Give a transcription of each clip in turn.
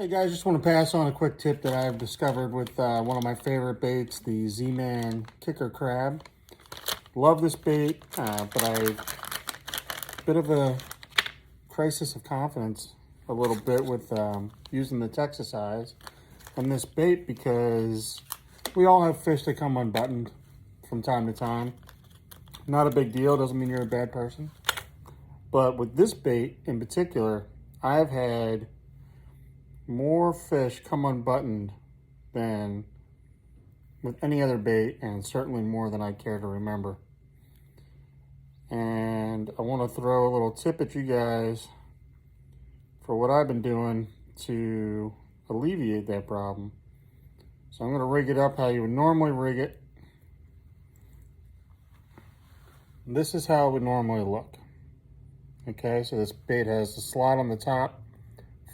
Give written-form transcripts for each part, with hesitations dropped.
Hey guys, just want to pass on a quick tip that I've discovered with one of my favorite baits, the Z-Man Kicker Crabz. Love this bait, but bit of a crisis of confidence a little bit with using the Texas eyes on this bait because we all have fish that come unbuttoned from time to time. Not a big deal, doesn't mean you're a bad person. But with this bait in particular, I've had more fish come unbuttoned than with any other bait, and certainly more than I care to remember. And I want to throw a little tip at you guys for what I've been doing to alleviate that problem. So I'm going to rig it up how you would normally rig it. This is how it would normally look. Okay, so this bait has the slot on the top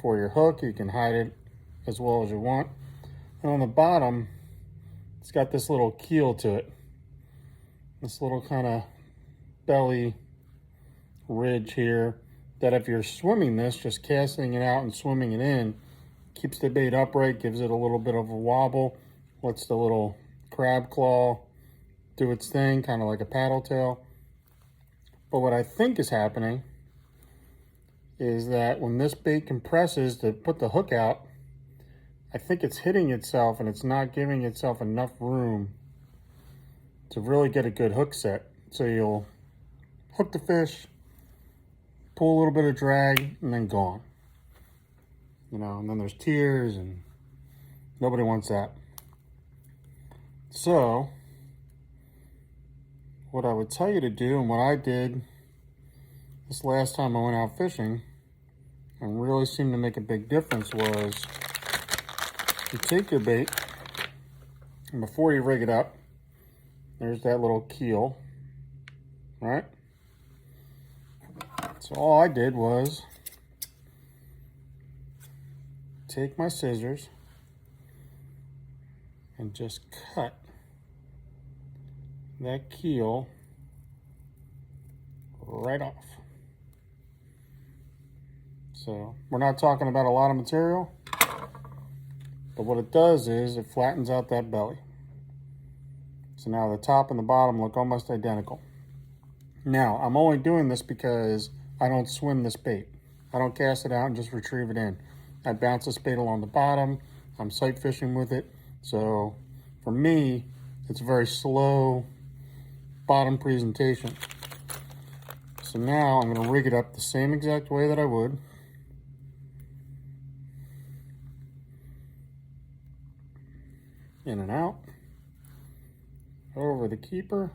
for your hook. You can hide it as well as you want. And on the bottom, it's got this little keel to it. This little kind of belly ridge here that if you're swimming this, just casting it out and swimming it in, keeps the bait upright, gives it a little bit of a wobble, lets the little crab claw do its thing, kind of like a paddle tail. But what I think is happening is that when this bait compresses to put the hook out, I think it's hitting itself and it's not giving itself enough room to really get a good hook set. So you'll hook the fish, pull a little bit of drag, and then gone. You know, and then there's tears, and nobody wants that. So what I would tell you to do, and what I did this last time I went out fishing and really seemed to make a big difference, was you take your bait, and before you rig it up, there's that little keel, right? So all I did was take my scissors and just cut that keel right off. So we're not talking about a lot of material, but what it does is it flattens out that belly. So now the top and the bottom look almost identical. Now, I'm only doing this because I don't swim this bait. I don't cast it out and just retrieve it in. I bounce this bait along the bottom. I'm sight fishing with it. So for me, it's a very slow bottom presentation. So now I'm going to rig it up the same exact way that I would. In and out, over the keeper.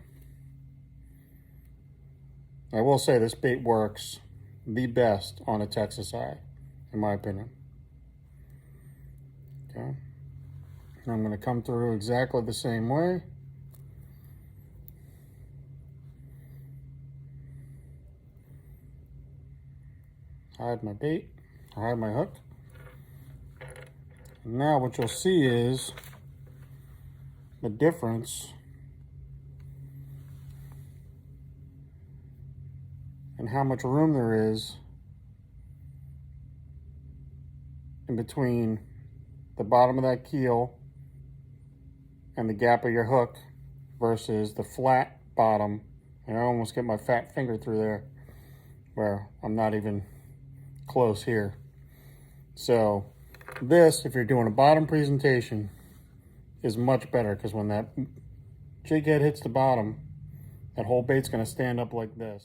I will say this bait works the best on a Texas eye, in my opinion. Okay, and I'm going to come through exactly the same way. Hide my bait, hide my hook. And now what you'll see is the difference and how much room there is in between the bottom of that keel and the gap of your hook versus the flat bottom. And I almost get my fat finger through there where I'm not even close here. So this, if you're doing a bottom presentation, is much better, because when that jig head hits the bottom, that whole bait's going to stand up like this.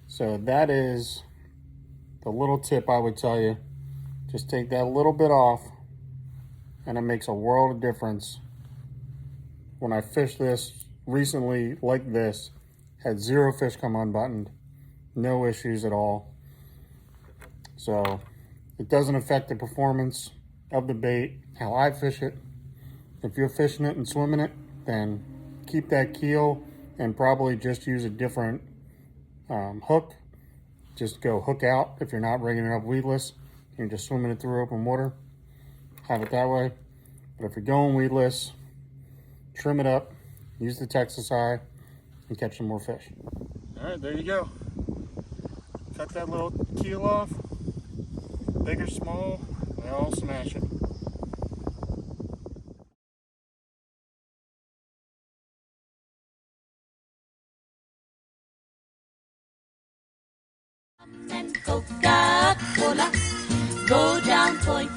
So that is the little tip I would tell you. Just take that little bit off, and it makes a world of difference. When I fished this recently like this, had 0 fish come unbuttoned, no issues at all. So it doesn't affect the performance of the bait, how I fish it. If you're fishing it and swimming it, then keep that keel and probably just use a different hook. Just go hook out if you're not rigging it up weedless. You're just swimming it through open water. Have it that way. But if you're going weedless, trim it up, use the Texas eye and catch some more fish. All right, there you go. Cut that little keel off, big or small, they all smash it. And Coca-Cola, go down Point